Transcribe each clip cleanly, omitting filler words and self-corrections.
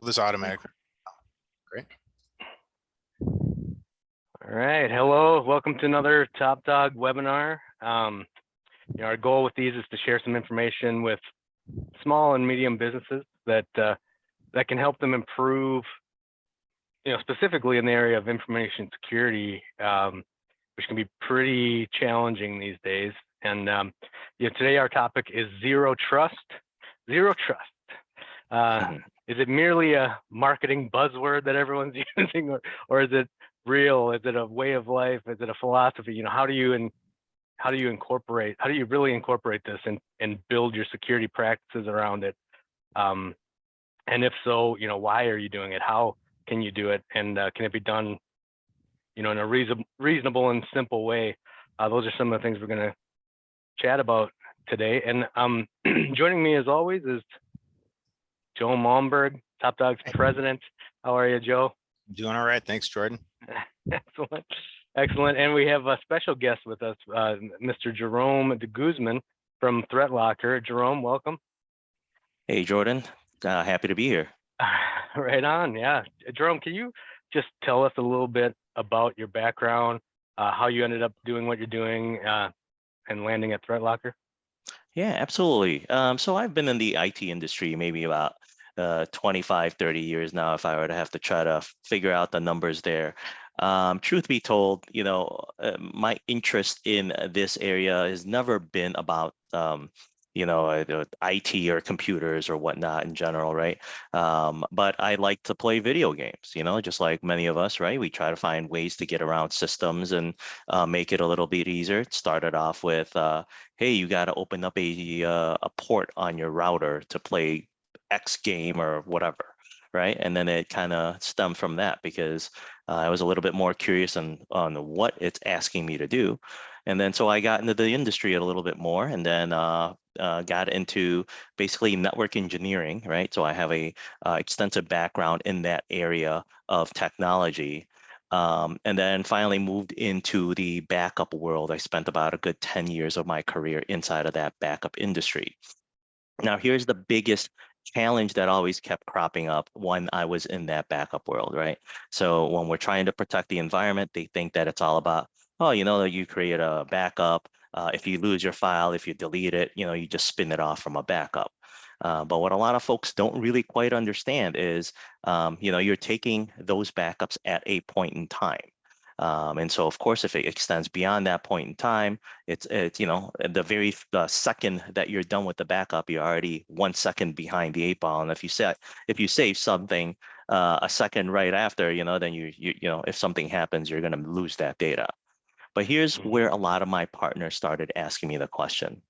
This automatic. Great. All right, hello, welcome to another Top Dog webinar. Our goal with these is to share some information with small and medium businesses that can help them improve, specifically in the area of information security, which can be pretty challenging these days. And today our topic is zero trust. Zero trust. Is it merely a marketing buzzword that everyone's using, or is it real? Is it a way of life? Is it a philosophy? How do you really incorporate this and build your security practices around it? And if so, why are you doing it? How can you do it? And can it be done, in a reasonable and simple way? Those are some of the things we're going to chat about today. And joining me as always is Joe Malmberg, Top Dog's president. How are you, Joe? Doing all right. Thanks, Jordan. Excellent. Excellent. And we have a special guest with us, Mr. Jherome Deguzman from ThreatLocker. Jerome, welcome. Hey, Jordan. Happy to be here. Right on. Yeah. Jerome, can you just tell us a little bit about your background, how you ended up doing what you're doing and landing at ThreatLocker? Yeah, absolutely. So I've been in the IT industry maybe about 25, 30 years now, if I were to have to try to figure out the numbers there. Truth be told, my interest in this area has never been about, IT or computers or whatnot in general, right? But I like to play video games, just like many of us, right? We try to find ways to get around systems and make it a little bit easier. It started off with, hey, you got to open up a port on your router to play X game or whatever, right? And then it kind of stemmed from that because I was a little bit more curious on what it's asking me to do. And then so I got into the industry a little bit more, and then got into basically network engineering, right? So I have a extensive background in that area of technology. And then finally moved into the backup world. I spent about a good 10 years of my career inside of that backup industry. Now, here's the biggest challenge that always kept cropping up when I was in that backup world, right? So when we're trying to protect the environment, they think that it's all about, oh, you create a backup. If you lose your file, if you delete it, you just spin it off from a backup. But what a lot of folks don't really quite understand is, you're taking those backups at a point in time. And so, of course, if it extends beyond that point in time, it's the second that you're done with the backup, you're already 1 second behind the 8 ball. And if you save something a second right after, then if something happens, you're going to lose that data. But here's where a lot of my partners started asking me the question.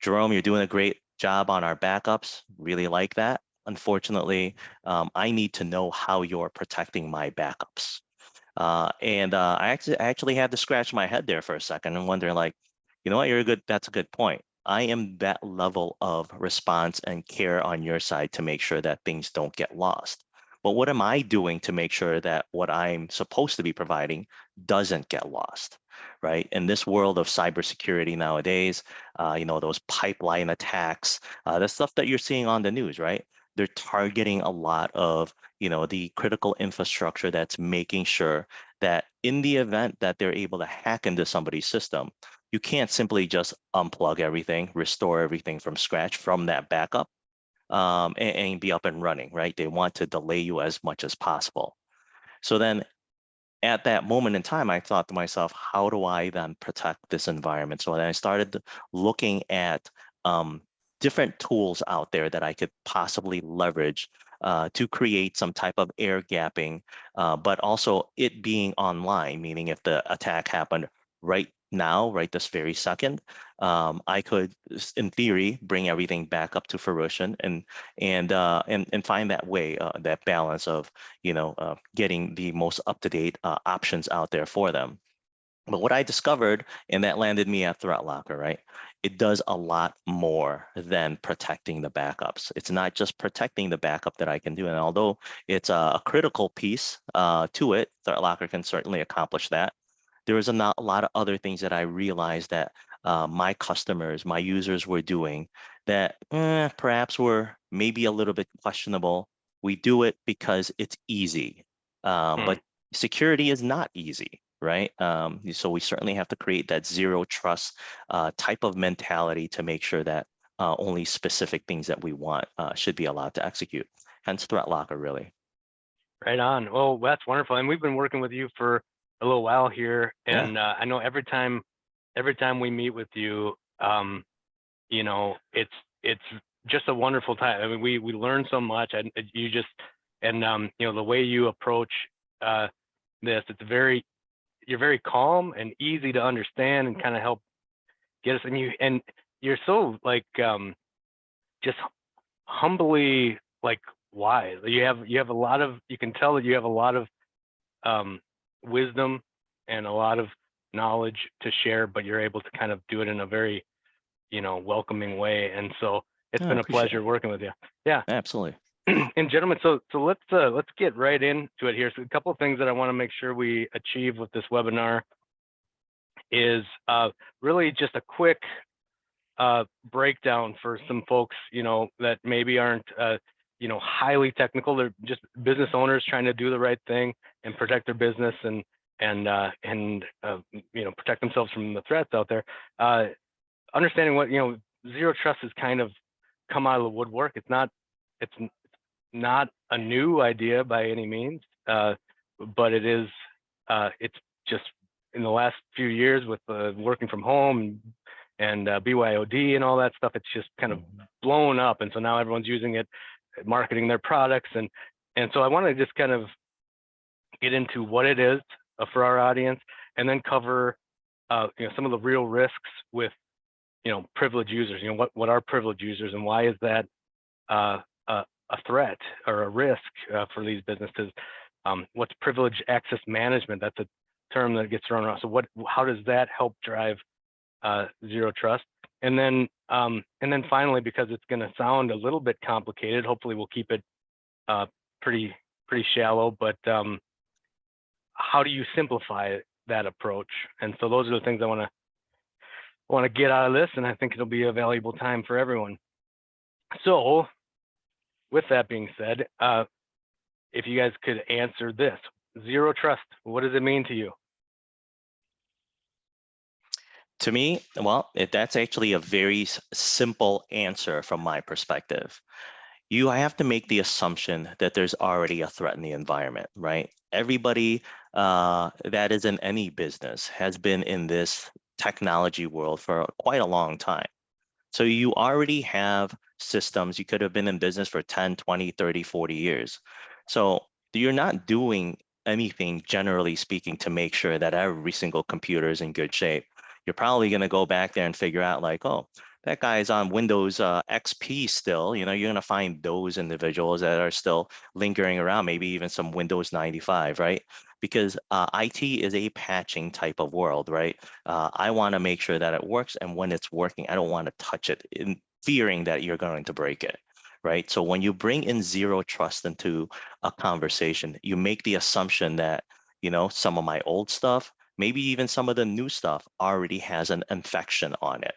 Jerome, you're doing a great job on our backups. Really like that. Unfortunately, I need to know how you're protecting my backups. I actually had to scratch my head there for a second and wondering, like, you know what, that's a good point. I am that level of response and care on your side to make sure that things don't get lost. But what am I doing to make sure that what I'm supposed to be providing doesn't get lost, right? In this world of cybersecurity nowadays, those pipeline attacks, the stuff that you're seeing on the news, right? They're targeting a lot of the critical infrastructure that's making sure that in the event that they're able to hack into somebody's system, you can't simply just unplug everything, restore everything from scratch from that backup, and be up and running, right? They want to delay you as much as possible. So then at that moment in time, I thought to myself, how do I then protect this environment? So then I started looking at different tools out there that I could possibly leverage to create some type of air gapping, but also it being online, meaning if the attack happened right now, right this very second, I could, in theory, bring everything back up to fruition and find that way, that balance of getting the most up-to-date options out there for them. But what I discovered, and that landed me at ThreatLocker, right? It does a lot more than protecting the backups. It's not just protecting the backup that I can do. And although it's a critical piece to it, ThreatLocker can certainly accomplish that. There was a lot of other things that I realized that my customers, my users were doing that perhaps were maybe a little bit questionable We do it because it's easy, but security is not easy, right? So we certainly have to create that zero trust type of mentality to make sure that only specific things that we want should be allowed to execute. Hence ThreatLocker, really. Right on. Well, that's wonderful. And we've been working with you for a little while here, and I know every time we meet with you, you know, it's just a wonderful time. I mean, we learn so much, and you just, and you know, the way you approach this, you're very calm and easy to understand, and kind of help get us. And you're so like just humbly like wise. You have a lot of, you can tell that you have a lot of wisdom and a lot of knowledge to share, but you're able to kind of do it in a very, you know, welcoming way. And so it's been a pleasure working with you. Yeah, absolutely. And gentlemen, so let's get right into it here. So a couple of things that I want to make sure we achieve with this webinar is really just a quick breakdown for some folks, you know, that maybe aren't you know, highly technical. They're just business owners trying to do the right thing and protect their business and you know, protect themselves from the threats out there. Understanding what, you know, zero trust has kind of come out of the woodwork. It's not a new idea by any means, but it is. It's just in the last few years with working from home and BYOD and all that stuff. It's just kind of blown up, and so now everyone's using it, marketing their products, and so I want to just kind of get into what it is for our audience, and then cover you know, some of the real risks with, you know, privileged users. You know, what are privileged users, and why is that a threat or a risk for these businesses? What's privileged access management? That's a term that gets thrown around. So how does that help drive zero trust? And then finally, because it's going to sound a little bit complicated, hopefully we'll keep it pretty shallow, but how do you simplify that approach? And so those are the things I want to get out of this, and I think it'll be a valuable time for everyone. So with that being said, if you guys could answer this: zero trust, what does it mean to you? To me, well, that's actually a very simple answer from my perspective. I have to make the assumption that there's already a threat in the environment, right? Everybody that is in any business has been in this technology world for quite a long time. So you already have systems. You could have been in business for 10, 20, 30, 40 years. So you're not doing anything, generally speaking, to make sure that every single computer is in good shape. You're probably going to go back there and figure out like, oh, that guy is on Windows XP still. You know, you're going to find those individuals that are still lingering around, maybe even some Windows 95, right? Because IT is a patching type of world, right? I want to make sure that it works, and when it's working, I don't want to touch it in fearing that you're going to break it, right? So when you bring in zero trust into a conversation, you make the assumption that, you know, some of my old stuff, maybe even some of the new stuff already has an infection on it.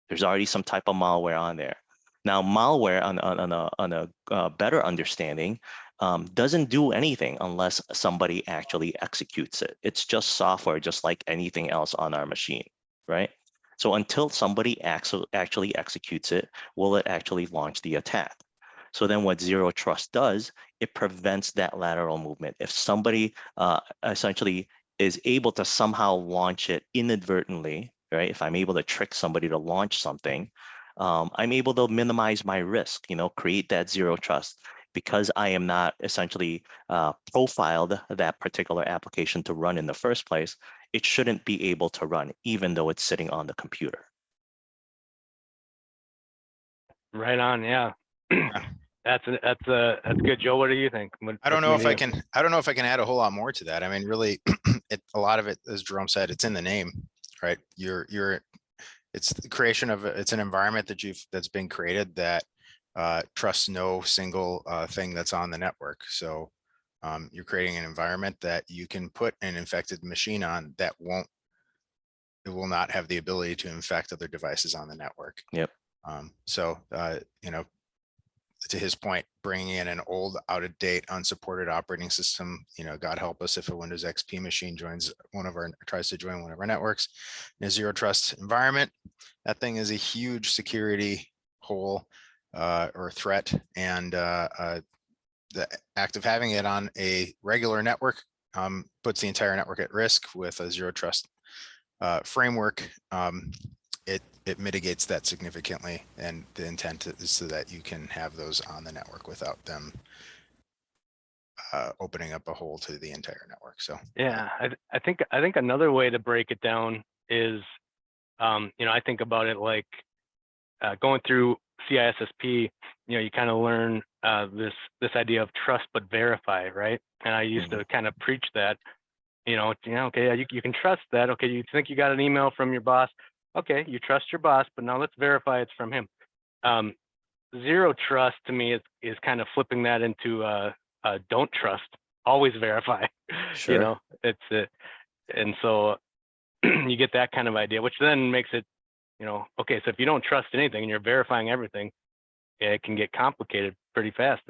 There's already some type of malware on there. Now, malware on a better understanding doesn't do anything unless somebody actually executes it. It's just software, just like anything else on our machine, right? So until somebody actually executes it, will it actually launch the attack? So then what zero trust does, it prevents that lateral movement. If somebody essentially is able to somehow launch it inadvertently, right? If I'm able to trick somebody to launch something, I'm able to minimize my risk, you know, create that zero trust. Because I am not essentially profiled that particular application to run in the first place, it shouldn't be able to run, even though it's sitting on the computer. Right on, yeah. That's good, Joe. What do you think? I don't know if I can add a whole lot more to that. I mean, really, a lot of it, as Jerome said, it's in the name, right? It's the creation of it's an environment that's been created that trusts no single thing that's on the network. So you're creating an environment that you can put an infected machine on that it will not have the ability to infect other devices on the network. Yep. So you know, to his point, bringing in an old, out of date, unsupported operating system, God help us if a Windows XP machine tries to join one of our networks in a zero trust environment. That thing is a huge security hole or threat. And the act of having it on a regular network puts the entire network at risk. With a zero trust framework, it mitigates that significantly, and the intent is so that you can have those on the network without them opening up a hole to the entire network. So yeah, I think another way to break it down is, I think about it like going through CISSP. You kind of learn this idea of trust but verify, right? And I used to kind of preach that. Okay, you can trust that. Okay, you think you got an email from your boss. Okay, you trust your boss, but now let's verify it's from him. Zero trust to me is kind of flipping that into don't trust, always verify. Sure. And so you get that kind of idea, which then makes it, okay, so if you don't trust anything and you're verifying everything, it can get complicated pretty fast.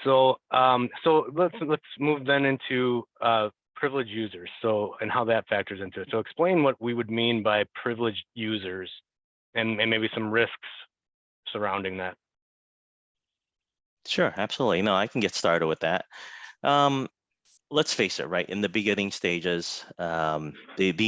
So let's move then into privileged users. So, and how that factors into it. So explain what we would mean by privileged users and maybe some risks surrounding that. Sure, absolutely. No, I can get started with that. Let's face it, right? In the beginning stages, the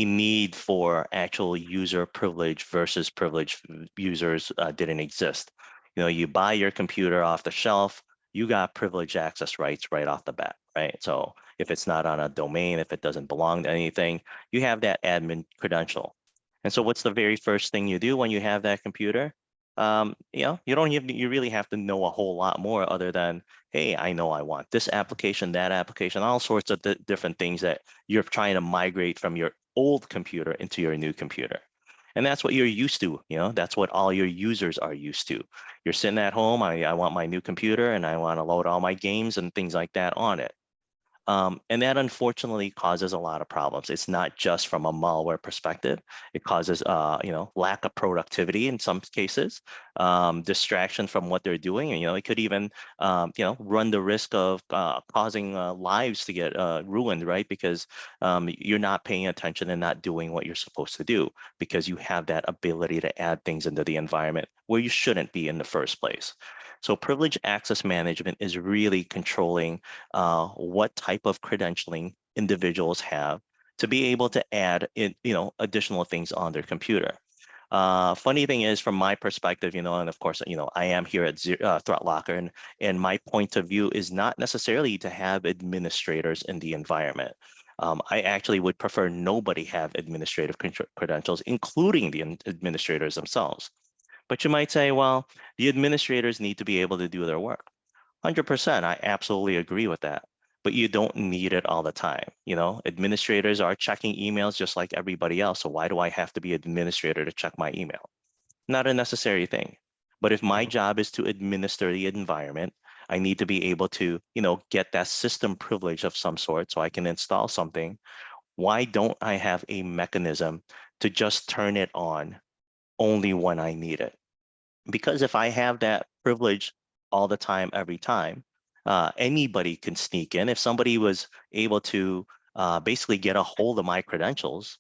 need for actual user privilege versus privileged users didn't exist. You buy your computer off the shelf, you got privileged access rights right off the bat, right? So if it's not on a domain, if it doesn't belong to anything, you have that admin credential. And so what's the very first thing you do when you have that computer? You really have to know a whole lot more other than, hey, I know I want this application, that application, all sorts of different things that you're trying to migrate from your old computer into your new computer. And that's what you're used to, that's what all your users are used to. You're sitting at home, I want my new computer and I want to load all my games and things like that on it. And that unfortunately causes a lot of problems. It's not just from a malware perspective. It causes, lack of productivity in some cases, distraction from what they're doing. And, it could even, run the risk of causing lives to get ruined, right? Because you're not paying attention and not doing what you're supposed to do because you have that ability to add things into the environment where you shouldn't be in the first place. So privileged access management is really controlling what type of credentialing individuals have to be able to add in, additional things on their computer. Funny thing is, from my perspective, and of course, I am here at ThreatLocker, and my point of view is not necessarily to have administrators in the environment. I actually would prefer nobody have administrative credentials, including the administrators themselves. But you might say, well, the administrators need to be able to do their work. 100%, I absolutely agree with that. But you don't need it all the time. Administrators are checking emails just like everybody else. So why do I have to be an administrator to check my email? Not a necessary thing. But if my job is to administer the environment, I need to be able to, get that system privilege of some sort so I can install something. Why don't I have a mechanism to just turn it on only when I need it? Because if I have that privilege all the time, every time, anybody can sneak in. If somebody was able to basically get a hold of my credentials,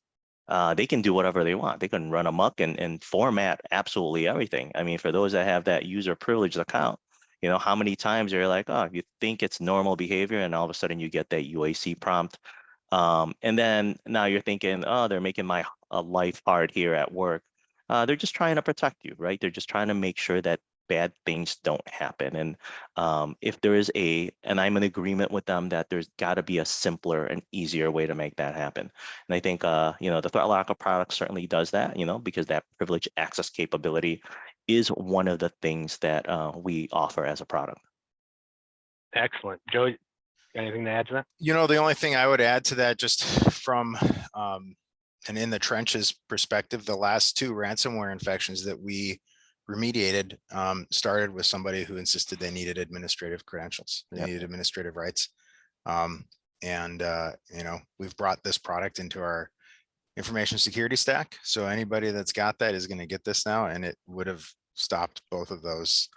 they can do whatever they want. They can run amok and format absolutely everything. I mean, for those that have that user privilege account, how many times you're like, oh, you think it's normal behavior, and all of a sudden you get that UAC prompt. And then now you're thinking, oh, they're making my life hard here at work. They're just trying to protect you, right? They're just trying to make sure that bad things don't happen. And if there is and I'm in agreement with them that there's got to be a simpler and easier way to make that happen. And I think, the ThreatLocker product certainly does that, because that privileged access capability is one of the things that we offer as a product. Excellent. Joe, anything to add to that? The only thing I would add to that, just from an in the trenches perspective, the last 2 ransomware infections that we remediated started with somebody who insisted they needed administrative credentials. They needed administrative rights. And we've brought this product into our information security stack. So anybody that's got that is going to get this now, and it would have stopped both of those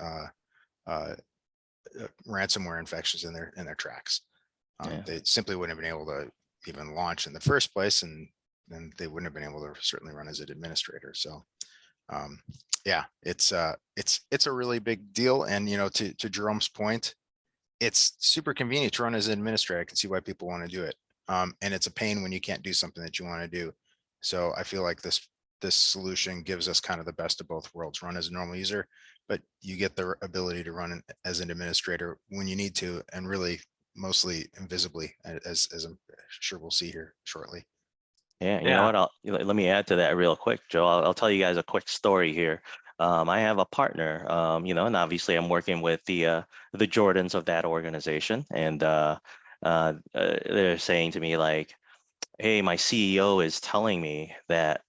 ransomware infections in their tracks. Yeah. They simply wouldn't have been able to even launch in the first place, and then they wouldn't have been able to certainly run as an administrator. So yeah, it's a really big deal. And to Jerome's point, it's super convenient to run as an administrator. I can see why people want to do it. And it's a pain when you can't do something that you want to do. So I feel like this solution gives us kind of the best of both worlds. Run as a normal user, but you get the ability to run as an administrator when you need to, and really mostly invisibly, as I'm sure we'll see here shortly. Yeah, you know what? Let me add to that real quick, Joe. I'll tell you guys a quick story here. I have a partner, and obviously I'm working with the Jordans of that organization, and they're saying to me like, "Hey, my CEO is telling me that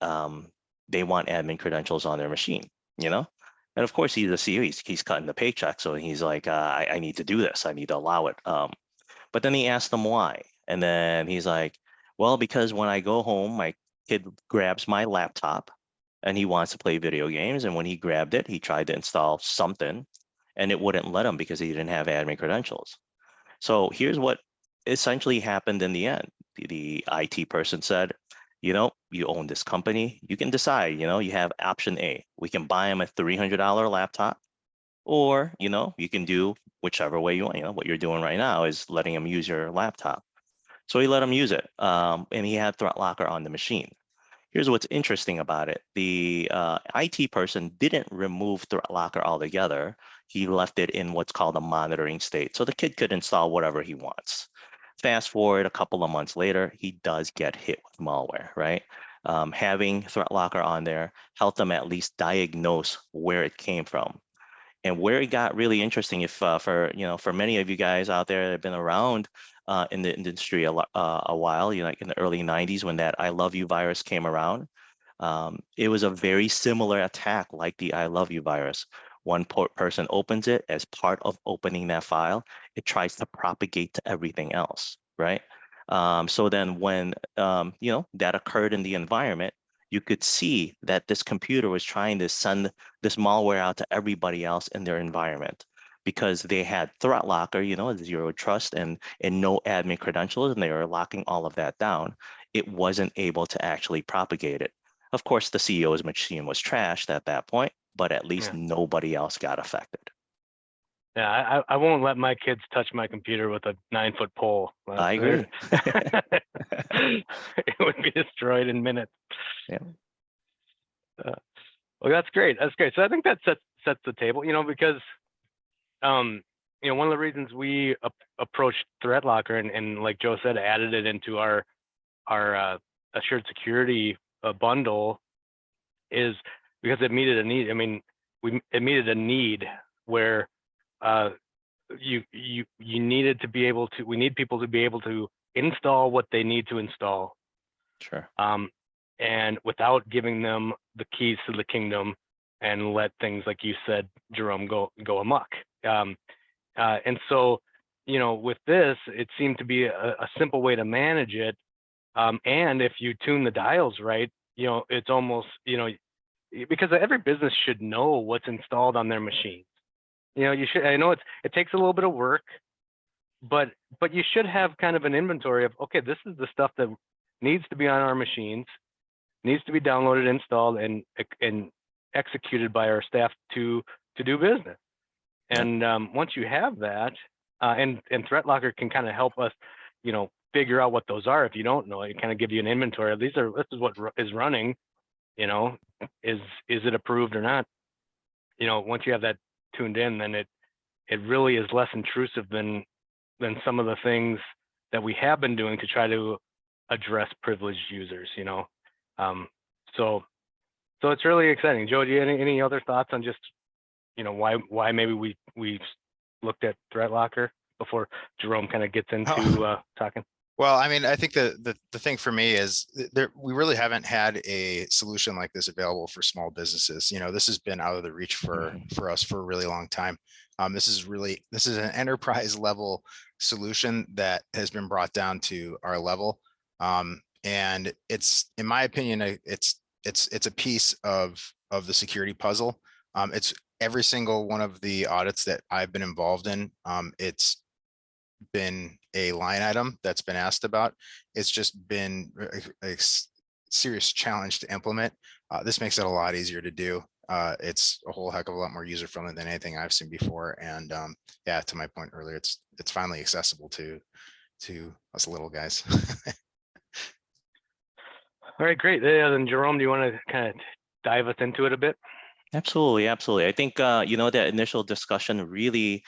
they want admin credentials on their machine." You know, and of course he's the CEO. He's cutting the paycheck, so he's like, I need to do this. I need to allow it." But then he asked them why. And then he's like, well, because when I go home, my kid grabs my laptop and he wants to play video games. And when he grabbed it, he tried to install something and it wouldn't let him because he didn't have admin credentials. So here's what essentially happened in the end. The IT person said, you own this company. You can decide, you have option A. We can buy him a $300 laptop, or, you can do whichever way you want. What you're doing right now is letting him use your laptop. So he let him use it, and he had ThreatLocker on the machine. Here's what's interesting about it. The IT person didn't remove ThreatLocker altogether. He left it in what's called a monitoring state. So the kid could install whatever he wants. Fast forward a couple of months later, he does get hit with malware, right? Having ThreatLocker on there helped them at least diagnose where it came from. And where it got really interesting, if for many of you guys out there that have been around in the industry a while, like in the early 90s when that I Love You virus came around, it was a very similar attack like the I Love You virus. One person opens it, as part of opening that file, it tries to propagate to everything else, right? So then when that occurred in the environment, you could see that this computer was trying to send this malware out to everybody else in their environment because they had ThreatLocker, zero trust and no admin credentials, and they were locking all of that down. It wasn't able to actually propagate it. Of course, the CEO's machine was trashed at that point, but at least nobody else got affected. Yeah, I won't let my kids touch my computer with a 9-foot pole. I agree. It would be destroyed in minutes. Yeah. Well, that's great. That's great. So I think that sets the table, because, one of the reasons we approached ThreatLocker and like Joe said, added it into our assured security bundle is because it needed a need. I mean, it needed a need where you needed to be able to. We need people to be able to install what they need to install. Sure. And without giving them the keys to the kingdom and let things, like you said, Jerome, go amok. And so, with this, it seemed to be a simple way to manage it. And if you tune the dials right, it's almost, because every business should know what's installed on their machines. You should. I know it takes a little bit of work, but you should have kind of an inventory of, okay, this is the stuff that needs to be on our machines, needs to be downloaded, installed, and executed by our staff to do business. And once you have that, and ThreatLocker can kind of help us, figure out what those are. If you don't know, it kind of give you an inventory. This is what is running. Is it approved or not? Once you have that tuned in, then it really is less intrusive than some of the things that we have been doing to try to address privileged users. So it's really exciting. Joe, do you have any other thoughts on just why maybe we looked at ThreatLocker before Jerome kind of gets into talking? Well, I mean, I think the thing for me is we really haven't had a solution like this available for small businesses. This has been out of the reach for us for a really long time. This is an enterprise level solution that has been brought down to our level. And it's, in my opinion, it's a piece of the security puzzle. It's every single one of the audits that I've been involved in. It's been a line item that's been asked about. It's just been a serious challenge to implement. This makes it a lot easier to do. It's a whole heck of a lot more user friendly than anything I've seen before. And yeah, to my point earlier, it's finally accessible to us little guys. All right, great. Yeah, then Jerome, do you want to kind of dive us into it a bit? Absolutely, absolutely. I think you know, that initial discussion really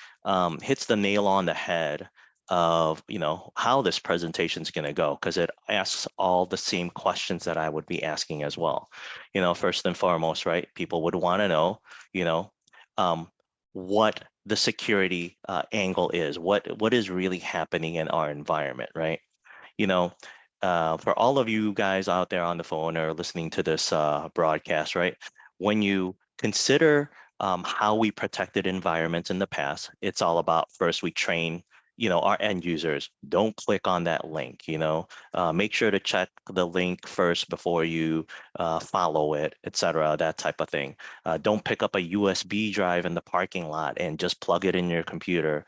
hits the nail on the head of, you know, how this presentation is going to go, because it asks all the same questions that I would be asking as well. You know, first and foremost, right? People would want to know, you know, what the security angle is, what is really happening in our environment, right? You know, for all of you guys out there on the phone or listening to this broadcast, right? When you consider how we protected environments in the past, it's all about, first we train, you know, our end users. Don't click on that link, you know, make sure to check the link first before you follow it, etc., that type of thing. Don't pick up a USB drive in the parking lot and just plug it in your computer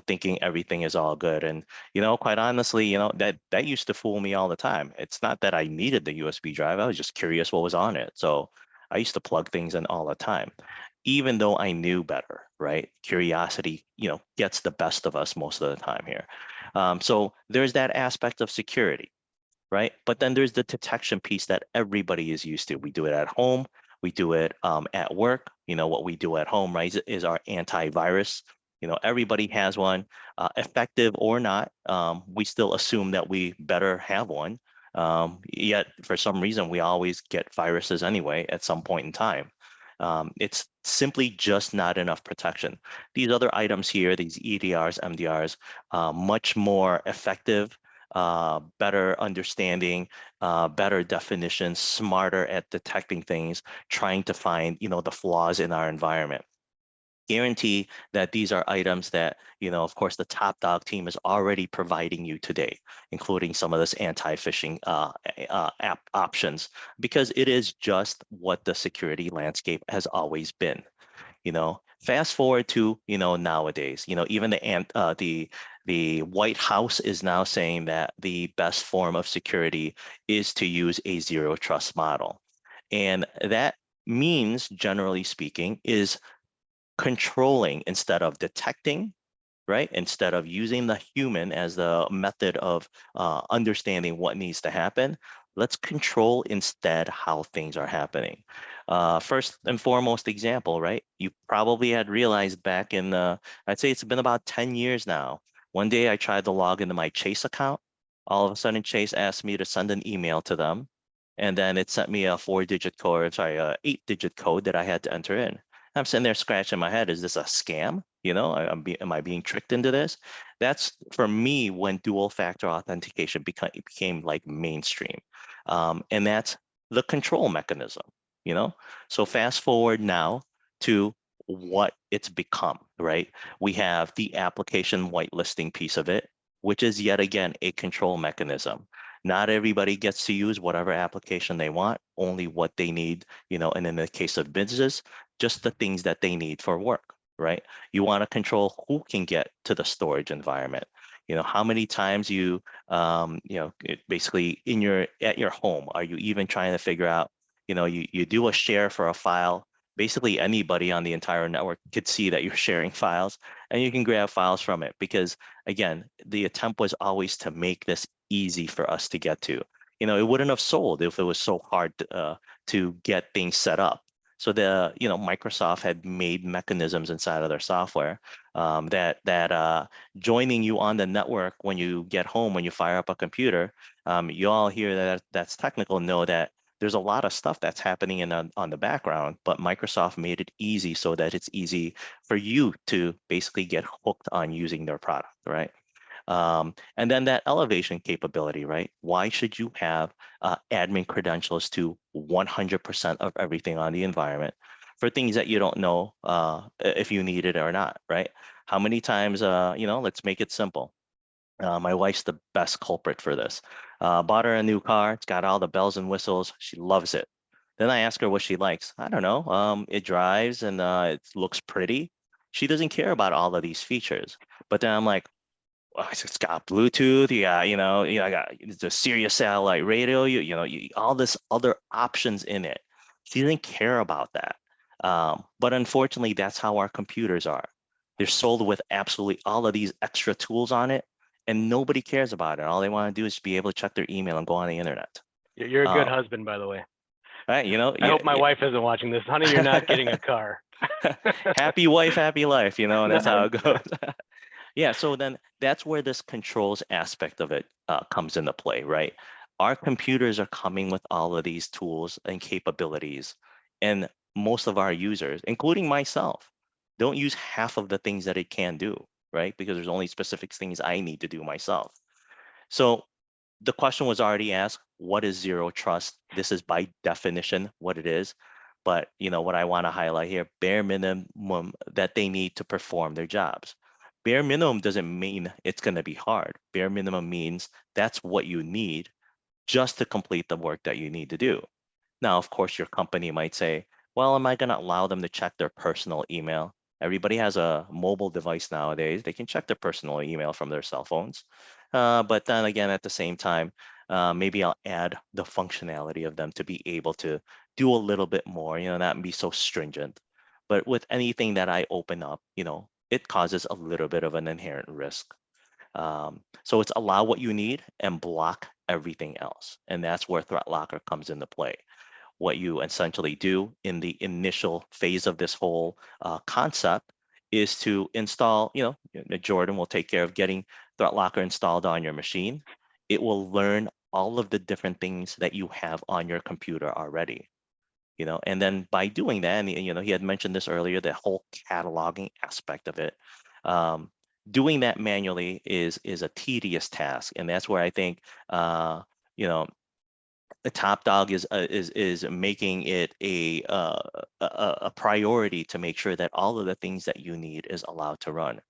thinking everything is all good. And, you know, quite honestly, you know, that used to fool me all the time. It's not that I needed the USB drive. I was just curious what was on it. So I used to plug things in all the time, even though I knew better, right? Curiosity, you know, gets the best of us most of the time here. So there's that aspect of security, right? But then there's the detection piece that everybody is used to. We do it at home. We do it at work. You know, what we do at home, right, is our antivirus. You know, everybody has one, effective or not. We still assume that we better have one. Yet, for some reason, we always get viruses anyway at some point in time. It's simply just not enough protection. These other items here, these EDRs, MDRs, much more effective, better understanding, better definition, smarter at detecting things, trying to find, you know, the flaws in our environment. Guarantee that these are items that, you know, of course, the Top Dog team is already providing you today, including some of this anti-phishing app options, because it is just what the security landscape has always been. You know, fast forward to, you know, nowadays, you know, even the White House is now saying that the best form of security is to use a zero trust model. And that means, generally speaking, is controlling instead of detecting, right? Instead of using the human as the method of understanding what needs to happen, let's control instead how things are happening. First and foremost example, right? You probably had realized back in, I'd say it's been about 10 years now. One day I tried to log into my Chase account. All of a sudden, Chase asked me to send an email to them. And then it sent me a 4-digit code, sorry, a 8-digit code that I had to enter in. I'm sitting there scratching my head. Is this a scam? You know, am I being tricked into this? That's for me when dual factor authentication became like mainstream. And that's the control mechanism, you know? So fast forward now to what it's become, right? We have the application whitelisting piece of it, which is yet again a control mechanism. Not everybody gets to use whatever application they want, only what they need, you know, and in the case of business, just the things that they need for work, right? You want to control who can get to the storage environment. You know, how many times you know, basically at your home, are you even trying to figure out, you know, you do a share for a file, basically anybody on the entire network could see that you're sharing files and you can grab files from it, because again, the attempt was always to make this easy for us to get to. You know, it wouldn't have sold if it was so hard to get things set up. So you know, Microsoft had made mechanisms inside of their software that joining you on the network when you get home, when you fire up a computer, you all hear that that's technical, know that there's a lot of stuff that's happening on the background, but Microsoft made it easy so that it's easy for you to basically get hooked on using their product, right? And then that elevation capability, right? Why should you have admin credentials to 100% of everything on the environment for things that you don't know if you need it or not, right? How many times, you know, let's make it simple. My wife's the best culprit for this. Bought her a new car. It's got all the bells and whistles. She loves it. Then I ask her what she likes. I don't know. It drives and it looks pretty. She doesn't care about all of these features. But then I'm like, well, it's got Bluetooth. Yeah, I got the Sirius satellite radio. All this other options in it. She doesn't care about that. But unfortunately, that's how our computers are. They're sold with absolutely all of these extra tools on it, and nobody cares about it. All they want to do is be able to check their email and go on the internet. You're a good Um, husband, by the way. right? I hope my wife isn't watching this. Honey, you're not getting a car. Happy wife, happy life, and that's how No. it goes. Yeah, so then that's where this controls aspect of it comes into play, right? Our computers are coming with all of these tools and capabilities, and most of our users, including myself, don't use half of the things that it can do, right? Because there's only specific things I need to do myself. So the question was already asked, what is zero trust? This is by definition what it is. But what I want to highlight here, bare minimum that they need to perform their jobs. Bare minimum doesn't mean it's going to be hard. Bare minimum means that's what you need just to complete the work that you need to do. Now, of course, your company might say, well, am I going to allow them to check their personal email? Everybody has a mobile device nowadays. They can check their personal email from their cell phones. But then again, at the same time, maybe I'll add the functionality of them to be able to do a little bit more, not be so stringent. But with anything that I open up, it causes a little bit of an inherent risk. So it's allow what you need and block everything else. And that's where ThreatLocker comes into play. What you essentially do in the initial phase of this whole concept is to install, Jordon will take care of getting ThreatLocker installed on your machine. It will learn all of the different things that you have on your computer already. And then by doing that, and he had mentioned this earlier, the whole cataloging aspect of it. Doing that manually is a tedious task, and that's where I think you know the top dog is making it a priority to make sure that all of the things that you need is allowed to run.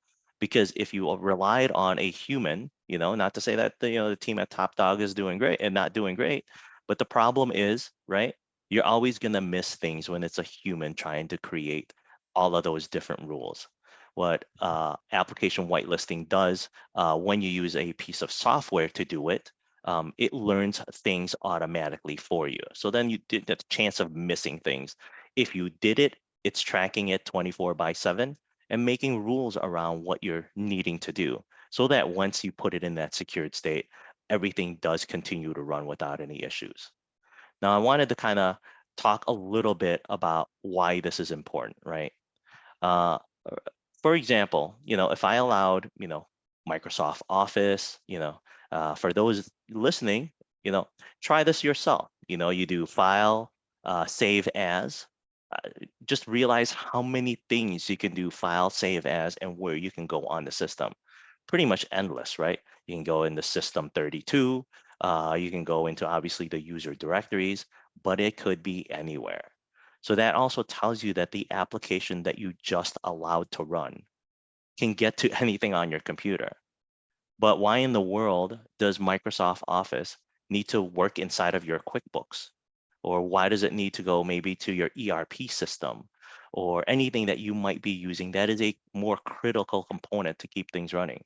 Because if you relied on a human, not to say that the team at Top Dog is doing great and not doing great, but the problem is, right, you're always going to miss things when it's a human trying to create all of those different rules. What application whitelisting does when you use a piece of software to do it, it learns things automatically for you. So then you did the chance of missing things. If you did it, it's tracking it 24/7 and making rules around what you're needing to do so that once you put it in that secured state, everything does continue to run without any issues. Now, I wanted to kind of talk a little bit about why this is important, right? Uh, for example, if I allowed, Microsoft Office, for those listening, try this yourself. You do file, save as. Just realize how many things you can do file, save as, and where you can go on the system. Pretty much endless, right? You can go into system 32. You can go into obviously the user directories, but it could be anywhere. So that also tells you that the application that you just allowed to run can get to anything on your computer. But why in the world does Microsoft Office need to work inside of your QuickBooks? Or why does it need to go maybe to your ERP system or anything that you might be using that is a more critical component to keep things running?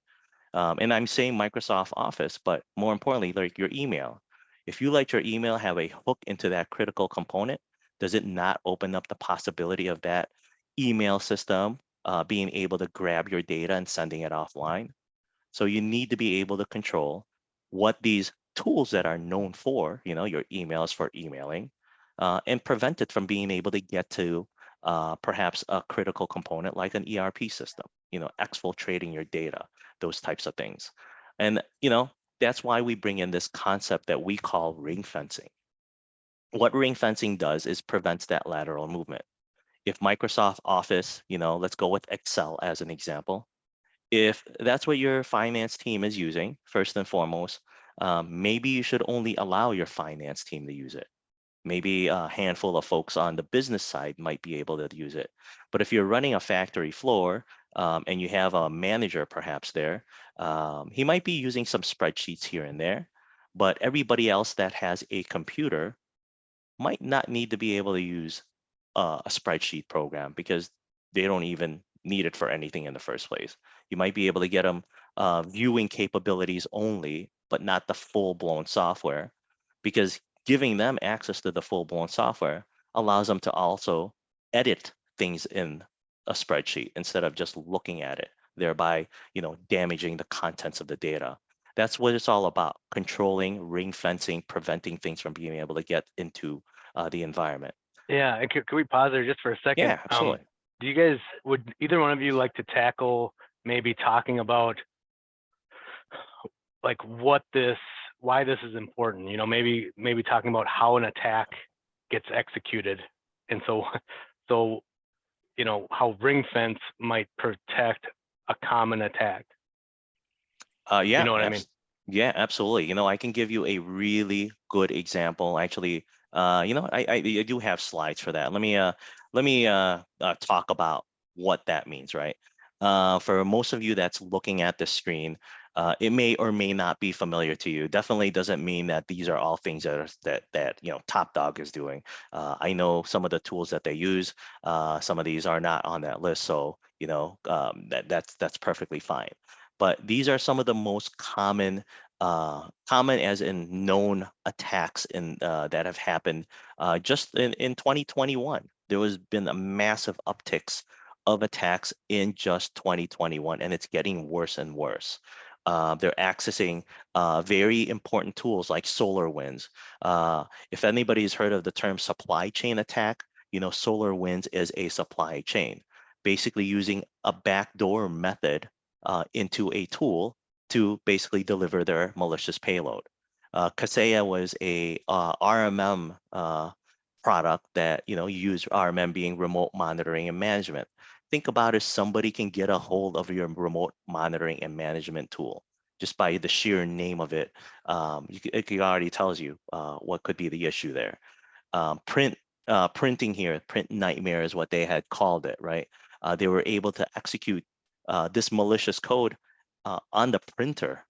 And I'm saying Microsoft Office, but more importantly, like your email. If you let your email have a hook into that critical component, does it not open up the possibility of that email system being able to grab your data and sending it offline? So you need to be able to control what these tools that are known for, your emails for emailing, and prevent it from being able to get to perhaps a critical component like an ERP system, exfiltrating your data, those types of things. And, that's why we bring in this concept that we call ring fencing. What ring fencing does is prevents that lateral movement. If Microsoft Office, let's go with Excel as an example, if that's what your finance team is using, first and foremost, maybe you should only allow your finance team to use it. Maybe a handful of folks on the business side might be able to use it. But if you're running a factory floor and you have a manager perhaps there, he might be using some spreadsheets here and there. but everybody else that has a computer might not need to be able to use a spreadsheet program because they don't even need it for anything in the first place. You might be able to get them viewing capabilities only, but not the full-blown software, because giving them access to the full-blown software allows them to also edit things in a spreadsheet instead of just looking at it, thereby, damaging the contents of the data. That's what it's all about: controlling, ring fencing, preventing things from being able to get into the environment. Yeah, and could we pause there just for a second? Yeah, absolutely. Do you guys, would either one of you like to tackle maybe talking about like why this is important? Maybe talking about how an attack gets executed, and so how ring fence might protect a common attack. Yeah, You know what I mean? Yeah, absolutely. I can give you a really good example. Actually, I do have slides for that. Let me talk about what that means, right? For most of you that's looking at the screen, it may or may not be familiar to you. Definitely doesn't mean that these are all things that Top Dog is doing. I know some of the tools that they use. Some of these are not on that list, so that's perfectly fine. But these are some of the most common as in known attacks that have happened just in 2021. There has been a massive upticks of attacks in just 2021, and it's getting worse and worse. They're accessing very important tools like SolarWinds. If anybody's heard of the term supply chain attack, SolarWinds is a supply chain, basically using a backdoor method into a tool to basically deliver their malicious payload. Kaseya was a RMM product that use RMM being remote monitoring and management. Think about if somebody can get a hold of your remote monitoring and management tool just by the sheer name of it. It already tells you what could be the issue there. Printing here, print nightmare is what they had called it, right? They were able to execute this malicious code on the printer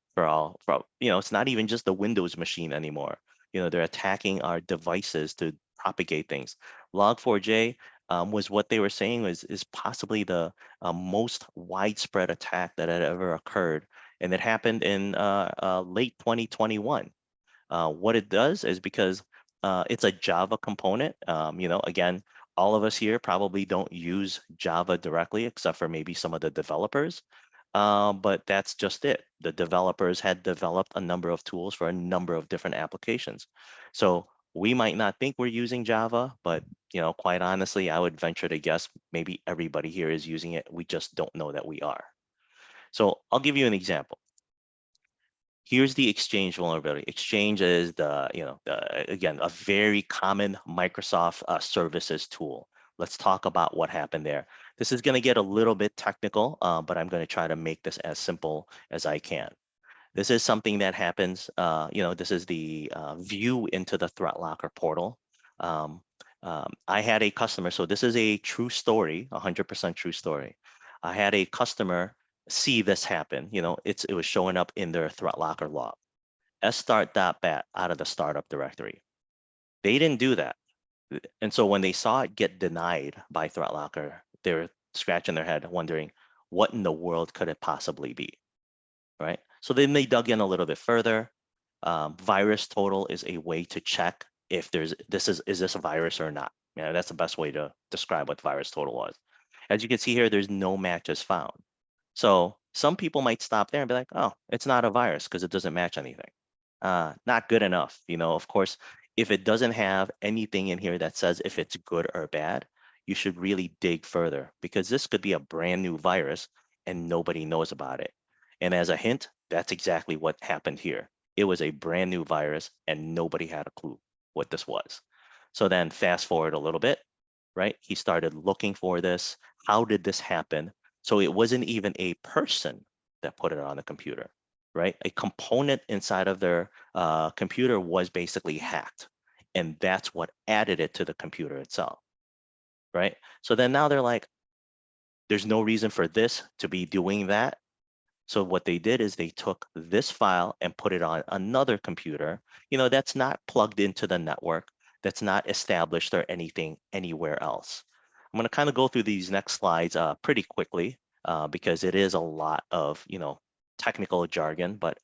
it's not even just the Windows machine anymore. They're attacking our devices to propagate things. Log4j was what they were saying is possibly the most widespread attack that had ever occurred, and it happened in late 2021. What it does is because it's a Java component. Again, all of us here probably don't use Java directly, except for maybe some of the developers. But that's just it. The developers had developed a number of tools for a number of different applications. So we might not think we're using Java, but quite honestly, I would venture to guess maybe everybody here is using it. We just don't know that we are. So I'll give you an example. Here's the Exchange vulnerability. Exchange is again, a very common Microsoft services tool. Let's talk about what happened there. This is going to get a little bit technical, but I'm going to try to make this as simple as I can. This is something that happens, this is the view into the ThreatLocker portal. I had a customer, so this is a true story, 100% true story. I had a customer see this happen. It was showing up in their ThreatLocker log. start.bat out of the startup directory. They didn't do that. And so when they saw it get denied by ThreatLocker, they were scratching their head wondering, what in the world could it possibly be, right? So then they dug in a little bit further. Virus total is a way to check if is this a virus or not. That's the best way to describe what virus total was. As you can see here, there's no matches found. So some people might stop there and be like, oh, it's not a virus because it doesn't match anything. Not good enough. Of course, if it doesn't have anything in here that says if it's good or bad, you should really dig further, because this could be a brand new virus and nobody knows about it. And as a hint, that's exactly what happened here. It was a brand new virus and nobody had a clue what this was. So then fast forward a little bit, right? He started looking for this. How did this happen? So it wasn't even a person that put it on the computer, right? A component inside of their computer was basically hacked. And that's what added it to the computer itself, right? So then now they're like, there's no reason for this to be doing that. So what they did is they took this file and put it on another computer, that's not plugged into the network, that's not established or anything anywhere else. I'm going to kind of go through these next slides pretty quickly because it is a lot of, technical jargon, but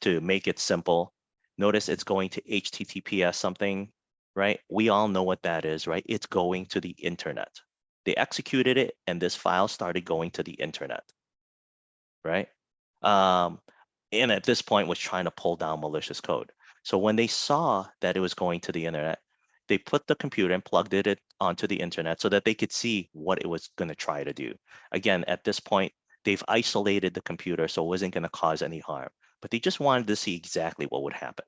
to make it simple, notice it's going to HTTPS something, right? We all know what that is, right? It's going to the internet. They executed it and this file started going to the internet, right? And at this point was trying to pull down malicious code. So when they saw that it was going to the internet, they put the computer and plugged it onto the internet so that they could see what it was going to try to do. Again, at this point, they've isolated the computer so it wasn't going to cause any harm, but they just wanted to see exactly what would happen.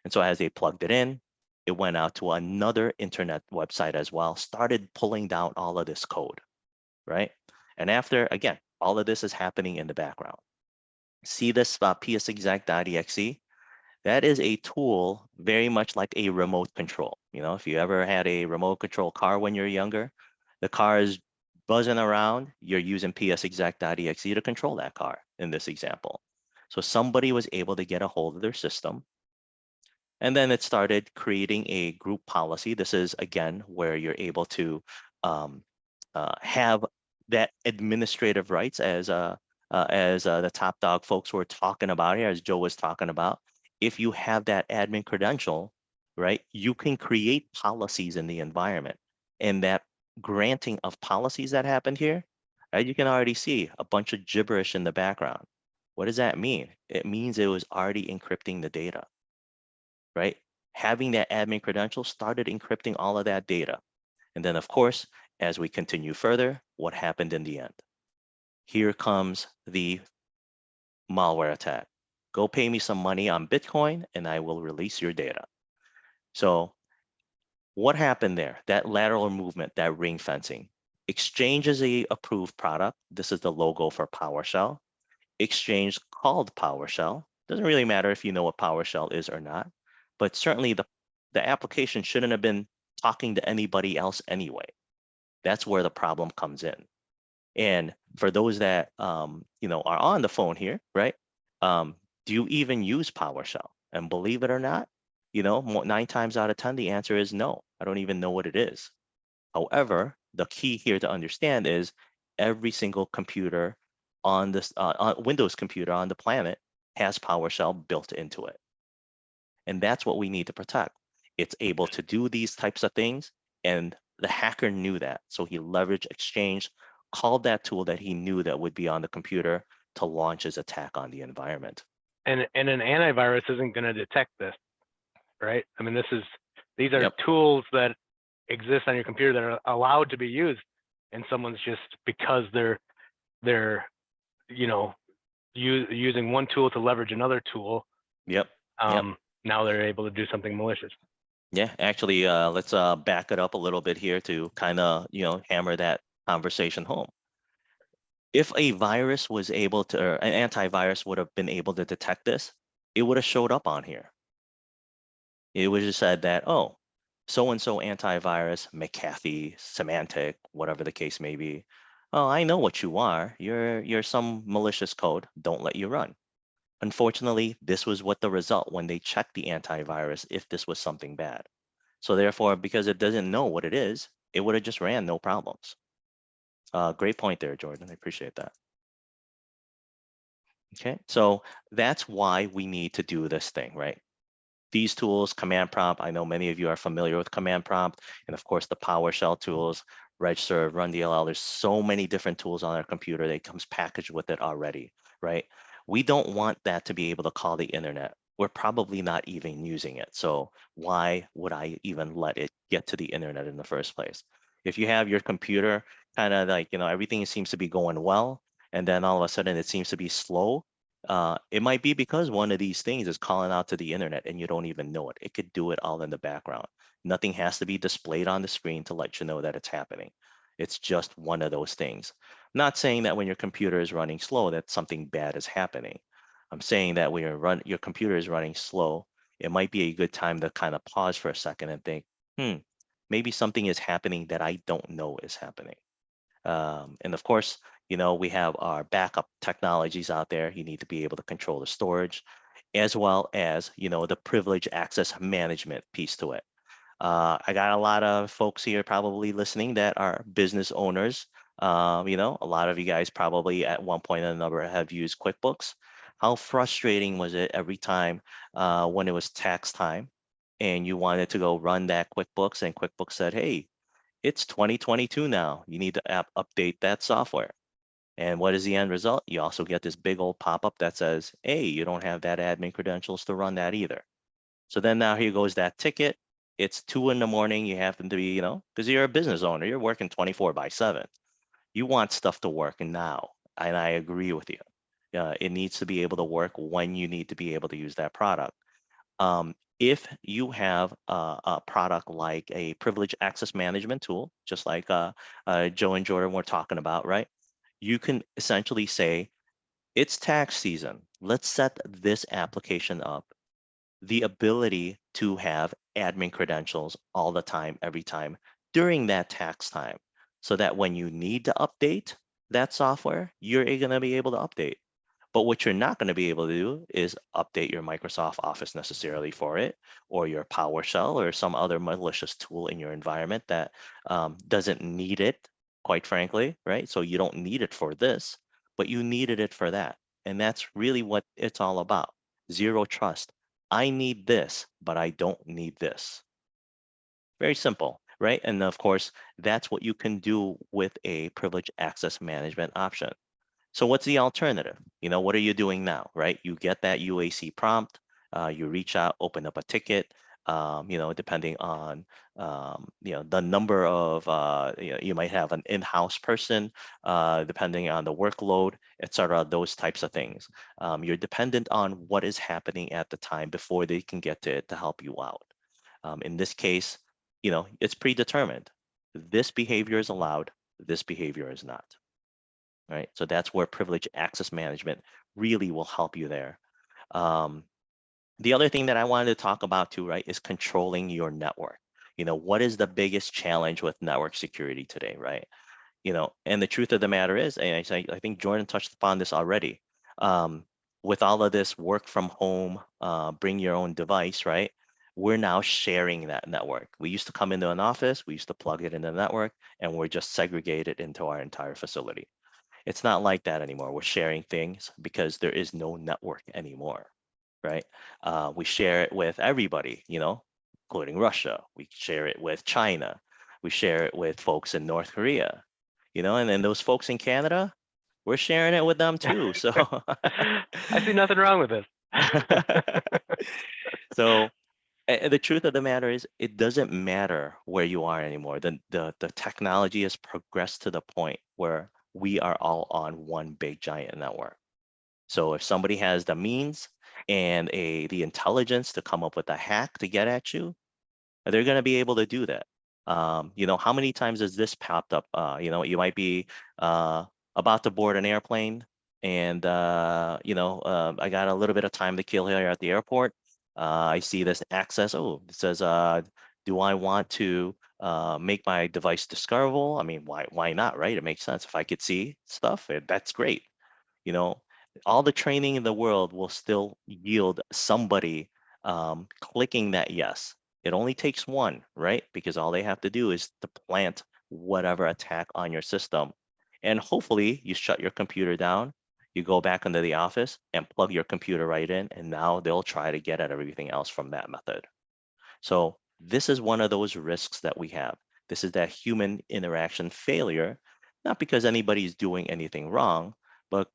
And so as they plugged it in, it went out to another internet website as well, started pulling down all of this code, right? And after, again, all of this is happening in the background. See this psexec.exe? That is a tool very much like a remote control. If you ever had a remote control car when you're younger, the car is buzzing around, you're using psexec.exe to control that car in this example. So somebody was able to get a hold of their system, and then it started creating a group policy. This is, again, where you're able to have that administrative rights as the top dog folks were talking about here, as Joe was talking about. If you have that admin credential, right, you can create policies in the environment. And that granting of policies that happened here, right, you can already see a bunch of gibberish in the background. What does that mean? It means it was already encrypting the data, right? Having that admin credential started encrypting all of that data. And then, of course, as we continue further, what happened in the end? Here comes the malware attack. Go pay me some money on Bitcoin and I will release your data. So what happened there? That lateral movement, that ring fencing. Exchange is a approved product. This is the logo for PowerShell. Exchange called PowerShell. Doesn't really matter if you know what PowerShell is or not, but certainly the application shouldn't have been talking to anybody else anyway. That's where the problem comes in. And for those that are on the phone here, right? Do you even use PowerShell? And believe it or not, 9 times out of 10, the answer is no. I don't even know what it is. However, the key here to understand is every single computer on this Windows computer on the planet has PowerShell built into it. And that's what we need to protect. It's able to do these types of things, and the hacker knew that. So he leveraged Exchange, called that tool that he knew that would be on the computer to launch his attack on the environment. And an antivirus isn't going to detect this, right? I mean, these are Yep. tools that exist on your computer that are allowed to be used, and someone's just, because they're using one tool to leverage another tool. Yep. Now they're able to do something malicious. Yeah, actually, let's back it up a little bit here to kind of, hammer that conversation home. If a virus was able to, or an antivirus would have been able to detect this, it would have showed up on here. It would have said that, oh, so-and-so antivirus, McAfee, Symantec, whatever the case may be. Oh, I know what you are. You're some malicious code. Don't let you run. Unfortunately, this was what the result when they checked the antivirus if this was something bad. So therefore, because it doesn't know what it is, it would have just ran no problems. Great point there, Jordan. I appreciate that. Okay, so that's why we need to do this thing, right? These tools, command prompt, I know many of you are familiar with command prompt, and of course the PowerShell tools, regserve, run DLL, there's so many different tools on our computer that comes packaged with it already, right? We don't want that to be able to call the internet. We're probably not even using it. So why would I even let it get to the internet in the first place? If you have your computer kind of like, everything seems to be going well, and then all of a sudden it seems to be slow, it might be because one of these things is calling out to the internet and you don't even know it. It could do it all in the background. Nothing has to be displayed on the screen to let you know that it's happening. It's just one of those things. I'm not saying that when your computer is running slow that something bad is happening. I'm saying that when your computer is running slow, it might be a good time to kind of pause for a second and think, maybe something is happening that I don't know is happening. And of course, We have our backup technologies out there. You need to be able to control the storage, as well as, the privilege access management piece to it. I got a lot of folks here probably listening that are business owners. A lot of you guys probably at one point or another have used QuickBooks. How frustrating was it every time when it was tax time and you wanted to go run that QuickBooks and QuickBooks said, hey, it's 2022 now. You need to update that software. And what is the end result? You also get this big old pop-up that says, hey, you don't have that admin credentials to run that either. So then now here goes that ticket. It's 2 in the morning. You happen to be, because you're a business owner, you're working 24/7. You want stuff to work now. And I agree with you. It needs to be able to work when you need to be able to use that product. If you have a product like a privilege access management tool, just like Joe and Jordan were talking about, right? You can essentially say, it's tax season. Let's set this application up. The ability to have admin credentials all the time, every time during that tax time, so that when you need to update that software, you're going to be able to update. But what you're not going to be able to do is update your Microsoft Office necessarily for it, or your PowerShell, or some other malicious tool in your environment that doesn't need it, quite frankly, right? So you don't need it for this, but you needed it for that. And that's really what it's all about. Zero trust. I need this, but I don't need this. Very simple, right? And of course, that's what you can do with a privilege access management option. So what's the alternative? What are you doing now, right? You get that UAC prompt, you reach out, open up a ticket, depending on, the number of, you might have an in-house person, depending on the workload, et cetera, those types of things. You're dependent on what is happening at the time before they can get to it to help you out. In this case, it's predetermined. This behavior is allowed, this behavior is not. Right? So that's where privilege access management really will help you there. The other thing that I wanted to talk about too, right, is controlling your network. What is the biggest challenge with network security today, right? And the truth of the matter is, and I think Jordan touched upon this already, with all of this work from home, bring your own device, right? We're now sharing that network. We used to come into an office, we used to plug it into the network, and we're just segregated into our entire facility. It's not like that anymore. We're sharing things because there is no network anymore, right? We share it with everybody, including Russia. We share it with China. We share it with folks in North Korea, and then those folks in Canada, we're sharing it with them too. So I see nothing wrong with this. so the truth of the matter is, it doesn't matter where you are anymore. The technology has progressed to the point where we are all on one big giant network. So if somebody has the means and the intelligence to come up with a hack to get at you, they're going to be able to do that. How many times has this popped up? You might be about to board an airplane, and I got a little bit of time to kill here at the airport. I see this access. Oh, it says, do I want to make my device discoverable? I mean, why not, right? It makes sense. If I could see stuff, that's great. You know, all the training in the world will still yield somebody clicking that yes. It only takes one, right? Because all they have to do is to plant whatever attack on your system. And hopefully you shut your computer down, you go back into the office and plug your computer right in, and now they'll try to get at everything else from that method. So this is one of those risks that we have. This is that human interaction failure, not because anybody's doing anything wrong, but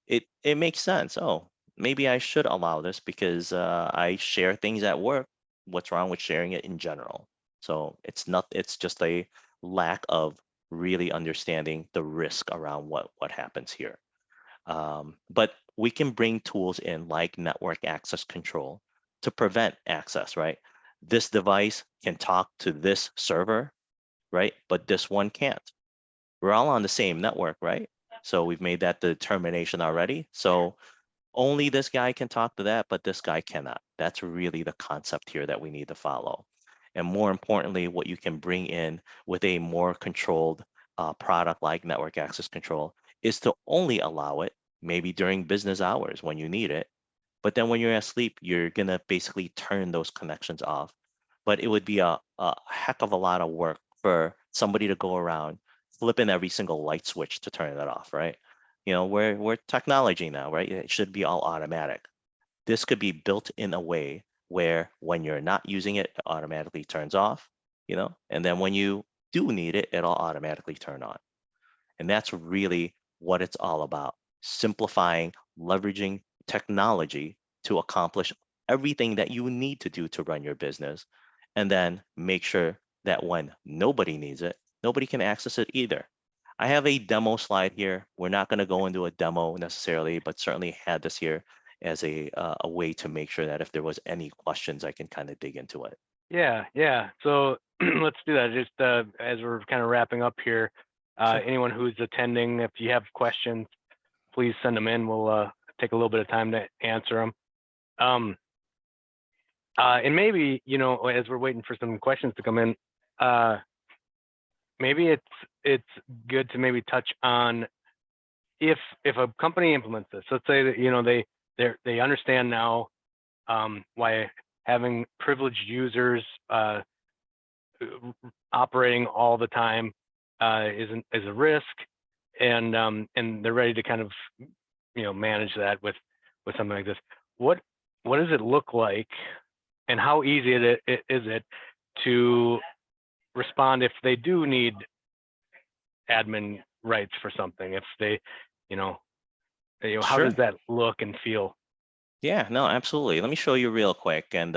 it makes sense. Oh, maybe I should allow this because I share things at work. What's wrong with sharing it in general? So it's just a lack of really understanding the risk around what happens here. But we can bring tools in like network access control to prevent access, right? This device can talk to this server, right? But this one can't. We're all on the same network, right? So we've made that determination already. So only this guy can talk to that, but this guy cannot. That's really the concept here that we need to follow. And more importantly, what you can bring in with a more controlled product like network access control is to only allow it maybe during business hours when you need it. But then when you're asleep, you're gonna basically turn those connections off. But it would be a heck of a lot of work for somebody to go around flipping every single light switch to turn it off, right? We're technology now, right? It should be all automatic. This could be built in a way where when you're not using it, it automatically turns off, and then when you do need it, it'll automatically turn on. And that's really what it's all about: simplifying, leveraging technology to accomplish everything that you need to do to run your business. And then make sure that when nobody needs it, nobody can access it either. I have a demo slide here. We're not going to go into a demo necessarily, but certainly had this here as a way to make sure that if there was any questions, I can kind of dig into it. Yeah. So let's do that. Just as we're kind of wrapping up here, Sure. anyone who's attending, if you have questions, please send them in. We'll take a little bit of time to answer them. And maybe, as we're waiting for some questions to come in, maybe it's good to maybe touch on if a company implements this. Let's say that they understand now why having privileged users operating all the time is a risk, and they're ready to kind of manage that with something like this. What does it look like, and how easy is it to respond if they do need admin rights for something? If they, how Sure. does that look and feel? Yeah, no, absolutely. Let me show you real quick. And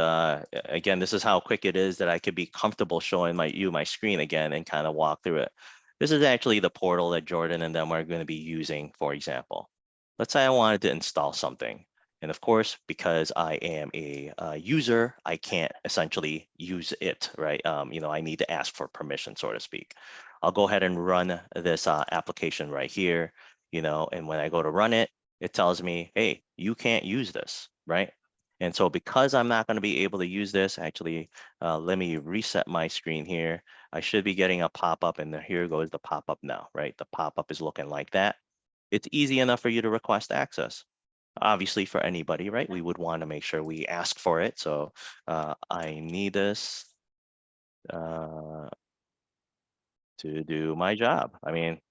again, this is how quick it is that I could be comfortable showing my screen again and kind of walk through it. This is actually the portal that Jordan and them are going to be using, for example. Let's say I wanted to install something. And of course, because I am a user, I can't essentially use it, right? I need to ask for permission, so to speak. I'll go ahead and run this application right here, and when I go to run it, it tells me, hey, you can't use this, right? And so because I'm not going to be able to use this, actually, let me reset my screen here. I should be getting a pop-up, and here goes the pop-up now, right? The pop-up is looking like that. It's easy enough for you to request access. Obviously, for anybody, right? We would want to make sure we ask for it. So I need this to do my job. I mean,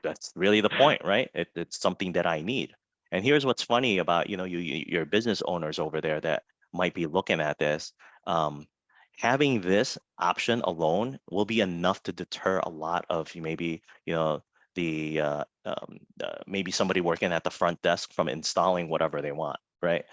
that's really the point, right? It's something that I need. And here's what's funny about your business owners over there that might be looking at this. Having this option alone will be enough to deter a lot of maybe the maybe somebody working at the front desk from installing whatever they want, right?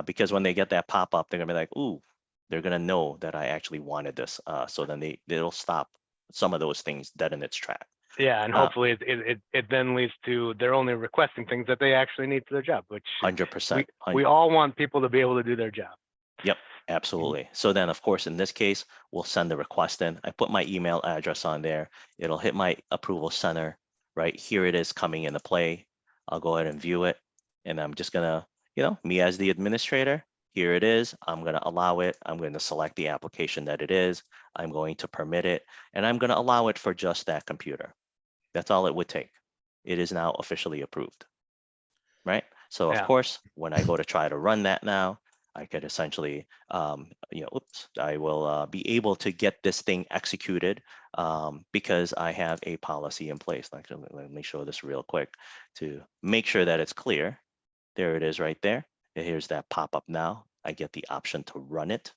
Because when they get that pop up, they're gonna be like, ooh, they're gonna know that I actually wanted this. So then they'll stop some of those things dead in its track. Yeah, and hopefully it then leads to they're only requesting things that they actually need for their job, which 100%. we all want people to be able to do their job. Yep, absolutely. So then, of course, in this case, we'll send the request in. I put my email address on there. It'll hit my approval center, right? Here it is coming into play. I'll go ahead and view it. And I'm just gonna, me as the administrator, here it is. I'm gonna allow it. I'm going to select the application that it is. I'm going to permit it, and I'm gonna allow it for just that computer. That's all it would take. It is now officially approved, right? So of Yeah. course, when I go to try to run that now, I could essentially, I will be able to get this thing executed because I have a policy in place. Actually, let me show this real quick to make sure that it's clear. There it is right there. Here's that pop-up now. I get the option to run it.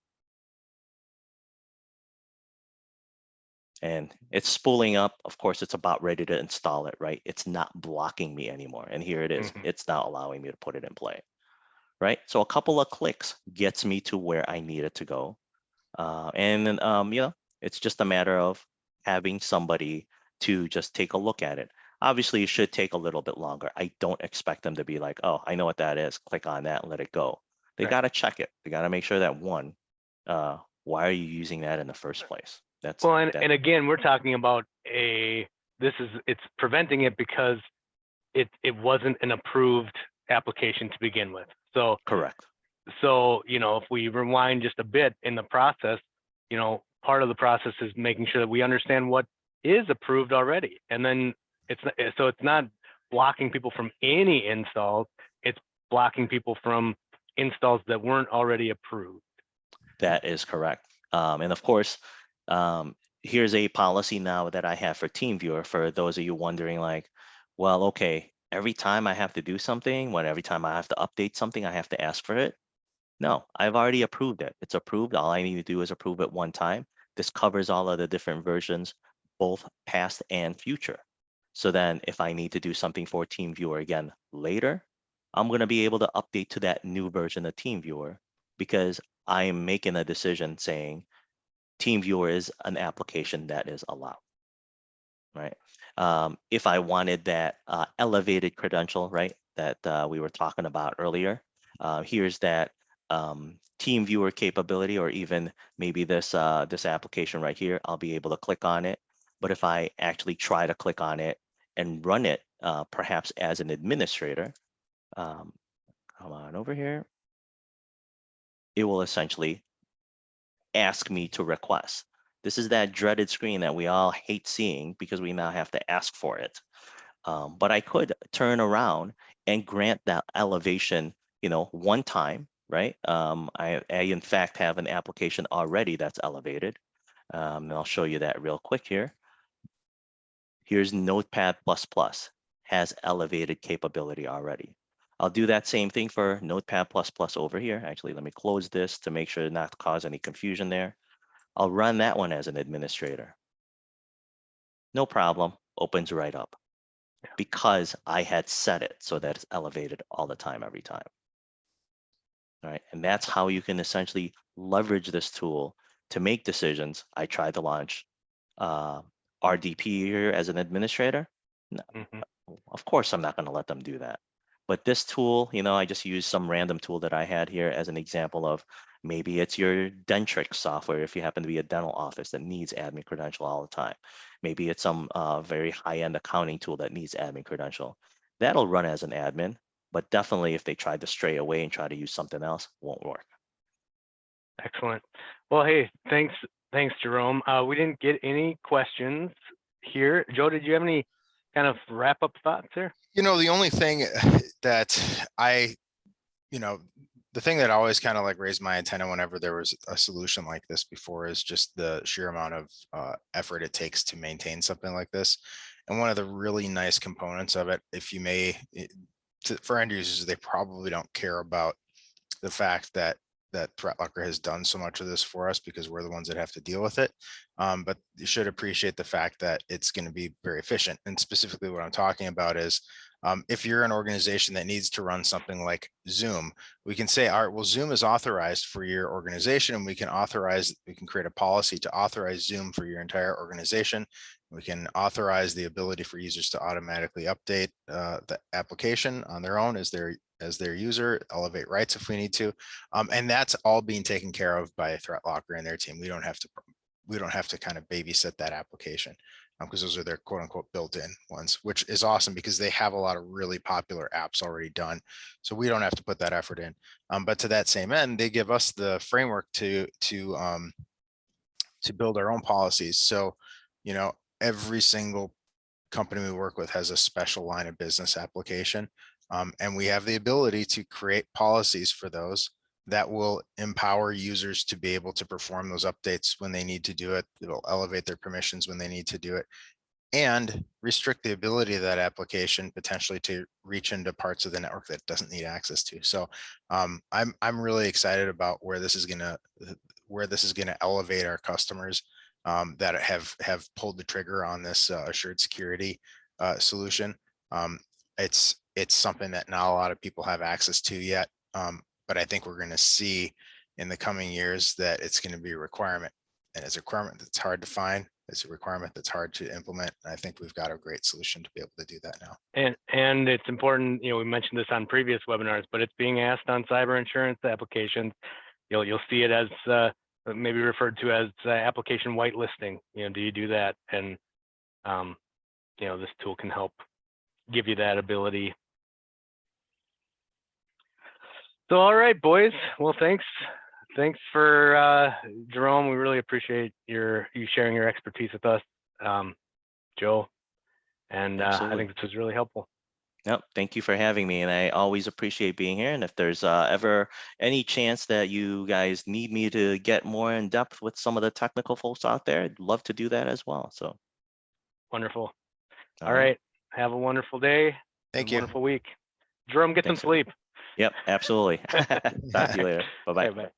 And it's spooling up. Of course, it's about ready to install it, right? It's not blocking me anymore. And here it is. It's now allowing me to put it in play, right? So a couple of clicks gets me to where I need it to go. And then, it's just a matter of having somebody to just take a look at it. Obviously, it should take a little bit longer. I don't expect them to be like, oh, I know what that is. Click on that and let it go. They Right. got to check it. They got to make sure that why are you using that in the first place? Well, and again, we're talking about it's preventing it because it wasn't an approved application to begin with. So correct. So, if we rewind just a bit in the process, part of the process is making sure that we understand what is approved already. And then it's not blocking people from any installs. It's blocking people from installs that weren't already approved. That is correct. And of course, here's a policy now that I have for TeamViewer for those of you wondering like, well, okay, every time I have to do something, every time I have to update something, I have to ask for it. No, I've already approved it. It's approved. All I need to do is approve it one time. This covers all of the different versions, both past and future. So then if I need to do something for TeamViewer again later, I'm going to be able to update to that new version of TeamViewer because I am making a decision saying TeamViewer is an application that is allowed, right? If I wanted that elevated credential, right, that we were talking about earlier, here's that TeamViewer capability, or even maybe this this application right here. I'll be able to click on it. But if I actually try to click on it and run it, perhaps as an administrator, come on over here, it will essentially ask me to request. This is that dreaded screen that we all hate seeing because we now have to ask for it. But I could turn around and grant that elevation, one time, right? I in fact have an application already that's elevated. And I'll show you that real quick here. Here's Notepad++, has elevated capability already. I'll do that same thing for Notepad++ over here. Actually, let me close this to make sure not to cause any confusion there. I'll run that one as an administrator. No problem, opens right up because I had set it so that it's elevated all the time, every time. All right, and that's how you can essentially leverage this tool to make decisions. I tried to launch RDP here as an administrator. No, of course, I'm not going to let them do that. But this tool, I just used some random tool that I had here as an example of maybe it's your Dentrix software if you happen to be a dental office that needs admin credential all the time. Maybe it's some very high-end accounting tool that needs admin credential. That'll run as an admin, but definitely if they tried to stray away and try to use something else, won't work. Excellent. Well, hey, thanks, Jerome. We didn't get any questions here. Joe, did you have any kind of wrap-up thoughts there? The only thing that the thing that always kind of like raised my antenna whenever there was a solution like this before is just the sheer amount of effort it takes to maintain something like this. And one of the really nice components of it, if you may, for end users, they probably don't care about the fact that ThreatLocker has done so much of this for us because we're the ones that have to deal with it. But you should appreciate the fact that it's going to be very efficient. And specifically what I'm talking about is if you're an organization that needs to run something like Zoom, we can say, all right, well, Zoom is authorized for your organization, and we can create a policy to authorize Zoom for your entire organization. We can authorize the ability for users to automatically update the application on their own as their user, elevate rights if we need to. And that's all being taken care of by ThreatLocker and their team. We don't have to kind of babysit that application because those are their quote unquote built-in ones, which is awesome because they have a lot of really popular apps already done. So we don't have to put that effort in. But to that same end, they give us the framework to build our own policies. So, every single company we work with has a special line of business application. And we have the ability to create policies for those that will empower users to be able to perform those updates when they need to do it. It'll elevate their permissions when they need to do it and restrict the ability of that application potentially to reach into parts of the network that it doesn't need access to. So I'm really excited about where this is going to elevate our customers that have pulled the trigger on this assured security solution. It's something that not a lot of people have access to yet, but I think we're going to see in the coming years that it's going to be a requirement, and it's a requirement that's hard to find. It's a requirement that's hard to implement. And I think we've got a great solution to be able to do that now. And it's important, we mentioned this on previous webinars, but it's being asked on cyber insurance applications. You'll see it as maybe referred to as application whitelisting. Do you do that? And this tool can help give you that ability. So, all right, boys. Well, thanks for Jerome. We really appreciate you sharing your expertise with us, Joe. And I think this was really helpful. Yep, thank you for having me, and I always appreciate being here. And if there's ever any chance that you guys need me to get more in depth with some of the technical folks out there, I'd love to do that as well. So, Wonderful. all All right, right. Have a wonderful day. Thank And you. wonderful week. Jerome, get some thanks. sleep. Yep, absolutely. Talk to you later. Bye bye. Okay, bye.